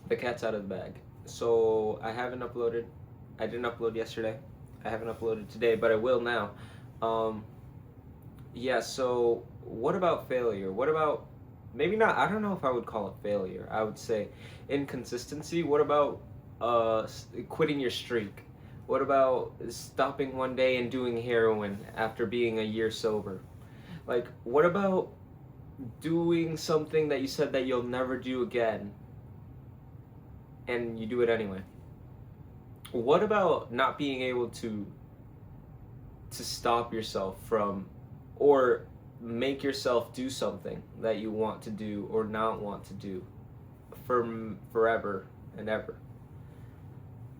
The cat's out of the bag. So I haven't uploaded. I didn't upload yesterday. I haven't uploaded today, but I will now. Um, yeah. So what about failure? What about maybe not? I don't know if I would call it failure. I would say inconsistency. What about quitting your streak? What about stopping one day and doing heroin after being a year sober? Like, what about doing something that you said that you'll never do again and you do it anyway? What about not being able to stop yourself from or make yourself do something that you want to do or not want to do for forever and ever?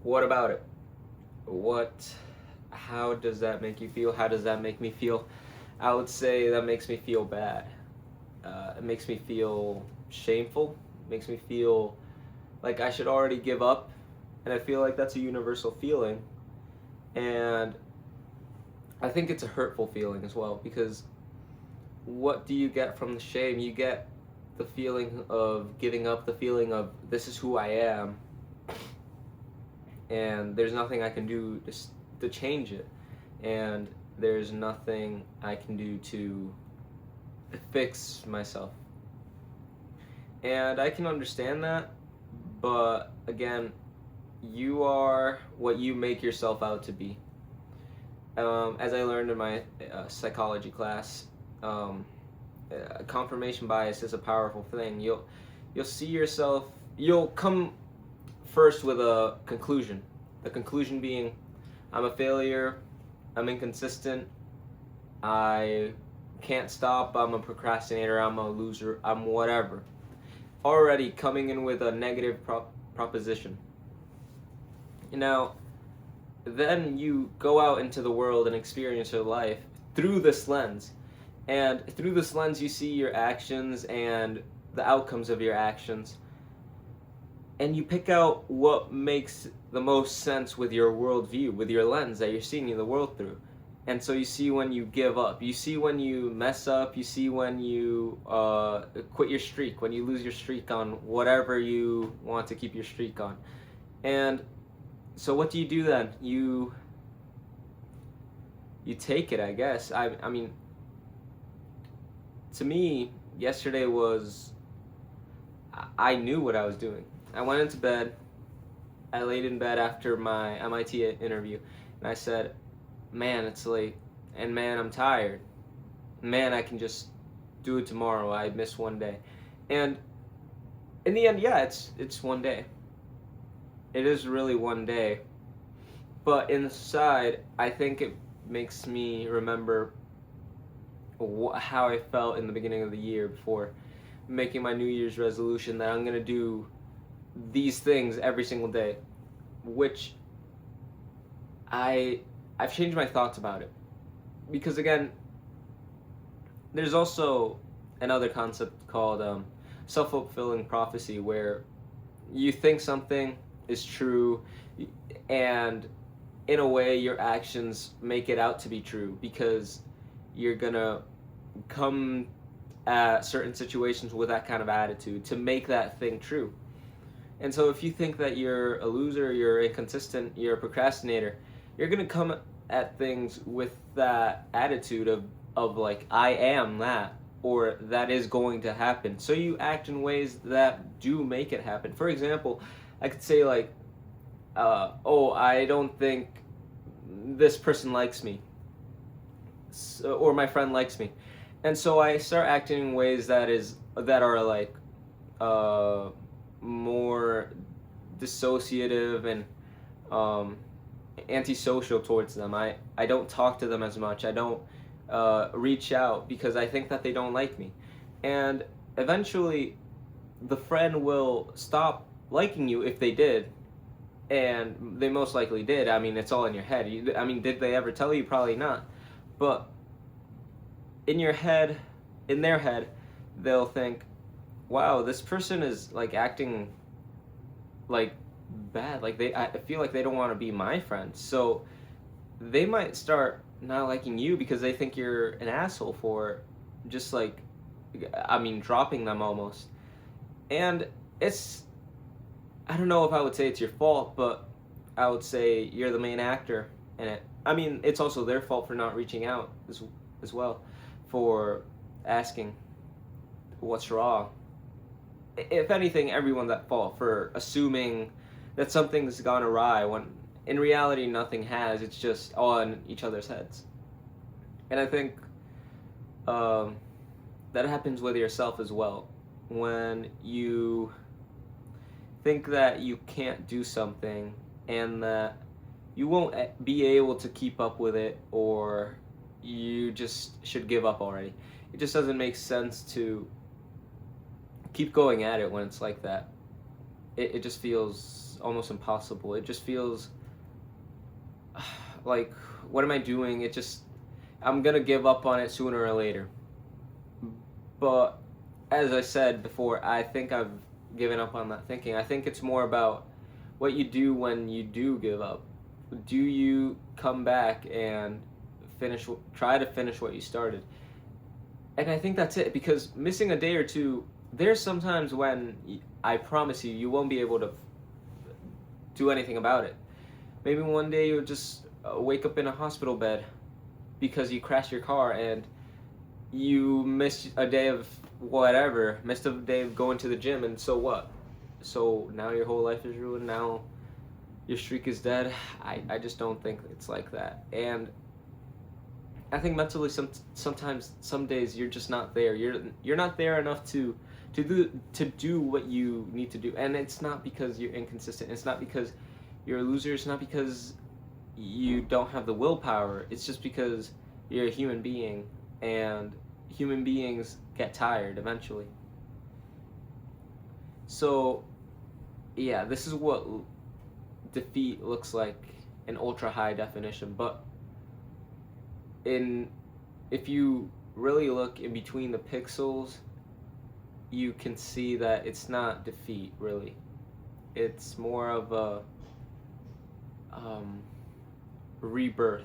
What about it? What how does that make you feel? How does that make me feel? I would say that makes me feel bad. It makes me feel shameful. It makes me feel like I should already give up, and I feel like that's a universal feeling. And I think it's a hurtful feeling as well, because what do you get from the shame? You get the feeling of giving up, the feeling of this is who I am, and there's nothing I can do to change it, and there's nothing I can do to fix myself. And I can understand that, but again, you are what you make yourself out to be. As I learned in my psychology class, um, confirmation bias is a powerful thing. You'll see yourself. You'll come first with a conclusion. The conclusion being, I'm a failure. I'm inconsistent. I can't stop. I'm a procrastinator. I'm a loser. I'm whatever. Already coming in with a negative proposition. Now, then you go out into the world and experience your life through this lens. And through this lens, you see your actions and the outcomes of your actions. And you pick out what makes the most sense with your worldview, with your lens that you're seeing the world through. And so you see when you give up, you see when you mess up, you see when you quit your streak, when you lose your streak on whatever you want to keep your streak on. And so what do you do then? You take it, I guess. I mean, to me, yesterday was, I knew what I was doing. I went into bed. I laid in bed after my MIT interview, and I said, man, it's late, and man, I'm tired. Man, I can just do it tomorrow. I missed one day. And in the end, yeah, it's one day. It is really one day. But inside, I think it makes me remember how I felt in the beginning of the year before making my New Year's resolution that I'm going to do these things every single day, which I've changed my thoughts about it. Because again, there's also another concept called self-fulfilling prophecy, where you think something is true, and in a way your actions make it out to be true, because you're gonna come at certain situations with that kind of attitude to make that thing true. And so if you think that you're a loser, you're inconsistent, you're a procrastinator, you're gonna come at things with that attitude of like, I am that, or that is going to happen. So you act in ways that do make it happen. For example, I could say like, oh, I don't think this person likes me, so, or my friend likes me, and so I start acting in ways that are like uh, more dissociative and um, antisocial towards them. I don't talk to them as much. I don't reach out because I think that they don't like me, and eventually the friend will stop liking you if they did, and they most likely did. I mean, it's all in your head. I mean, did they ever tell you? Probably not. But in your head, in their head, they'll think, wow, this person is like acting like bad. Like I feel like they don't want to be my friend. So they might start not liking you because they think you're an asshole for just dropping them almost. And it's I don't know if I would say it's your fault, but I would say you're the main actor in it. I mean, it's also their fault for not reaching out as well, for asking what's wrong. If anything, everyone's at fault for assuming that something's gone awry when in reality nothing has. It's just on each other's heads. And I think um, that happens with yourself as well. When you think that you can't do something and that you won't be able to keep up with it, or you just should give up already. It just doesn't make sense to keep going at it when it's like that. It just feels almost impossible. It just feels like, what am I doing? I'm gonna give up on it sooner or later. But as I said before, I think I've given up on that thinking. I think it's more about what you do when you do give up. Do you come back and try to finish what you started? And I think that's it, because missing a day or two, there's sometimes when I promise you won't be able to do anything about it. Maybe one day you'll just wake up in a hospital bed because you crashed your car and you missed a day of whatever, missed a day of going to the gym, and so what? So now your whole life is ruined, now your streak is dead. I just don't think it's like that. And I think mentally sometimes some days you're just not there. You're not there enough to do what you need to do. And it's not because you're inconsistent. It's not because you're a loser. It's not because you don't have the willpower. It's just because you're a human being, and human beings get tired eventually. So, yeah, this is what defeat looks like in ultra high definition. But if you really look in between the pixels, you can see that it's not defeat, really. It's more of a rebirth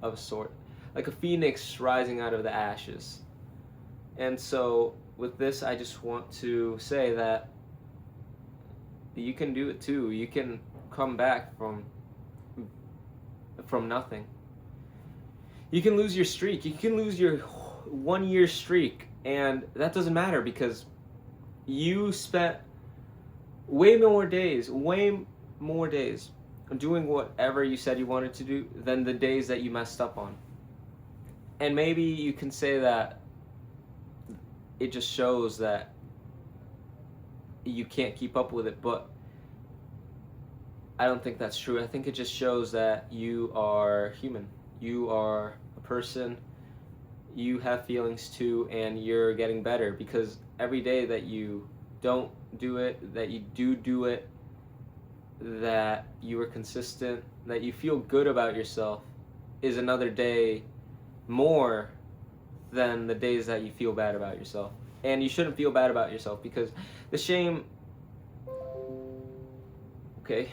of a sort, like a phoenix rising out of the ashes. And so with this, I just want to say that you can do it too. You can come back from nothing. You can lose your streak. You can lose your 1 year streak, and that doesn't matter, because you spent way more days doing whatever you said you wanted to do than the days that you messed up on. And maybe you can say that it just shows that you can't keep up with it, but I don't think that's true. I think it just shows that you are human. You are a person. You have feelings too, and you're getting better, because every day that you don't do it, that you do it, that you are consistent, that you feel good about yourself, is another day more than the days that you feel bad about yourself. And you shouldn't feel bad about yourself, because the shame, okay,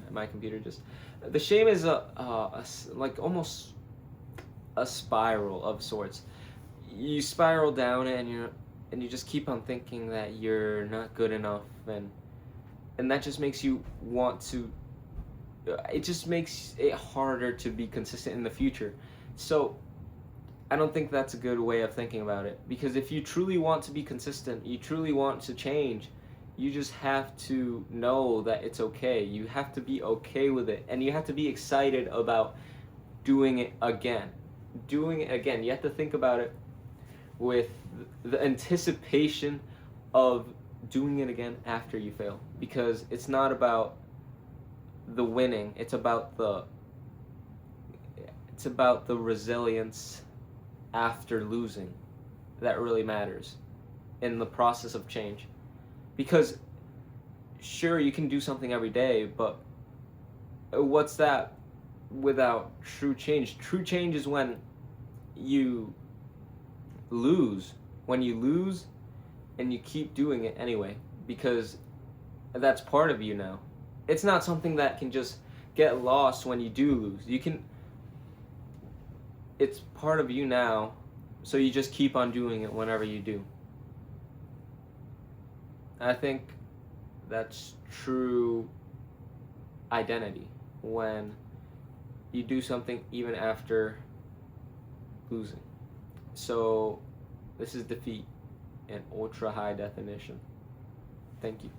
my computer just, the shame is like almost a spiral of sorts. You spiral down it, and you just keep on thinking that you're not good enough, and that just makes you want to, it just makes it harder to be consistent in the future. So I don't think that's a good way of thinking about it, because if you truly want to be consistent, you truly want to change, you just have to know that it's okay. You have to be okay with it, and you have to be excited about doing it again. Doing it again. You have to think about it with the anticipation of doing it again after you fail, because it's not about the winning, it's about the resilience after losing that really matters in the process of change. Because sure, you can do something every day, but what's that without true change? True change is when you lose. When you lose and you keep doing it anyway, because that's part of you now. It's not something that can just get lost when you do lose. It's part of you now, so you just keep on doing it whenever you do. I think That's true identity, when you do something even after losing. So this is defeat in ultra high definition. Thank you.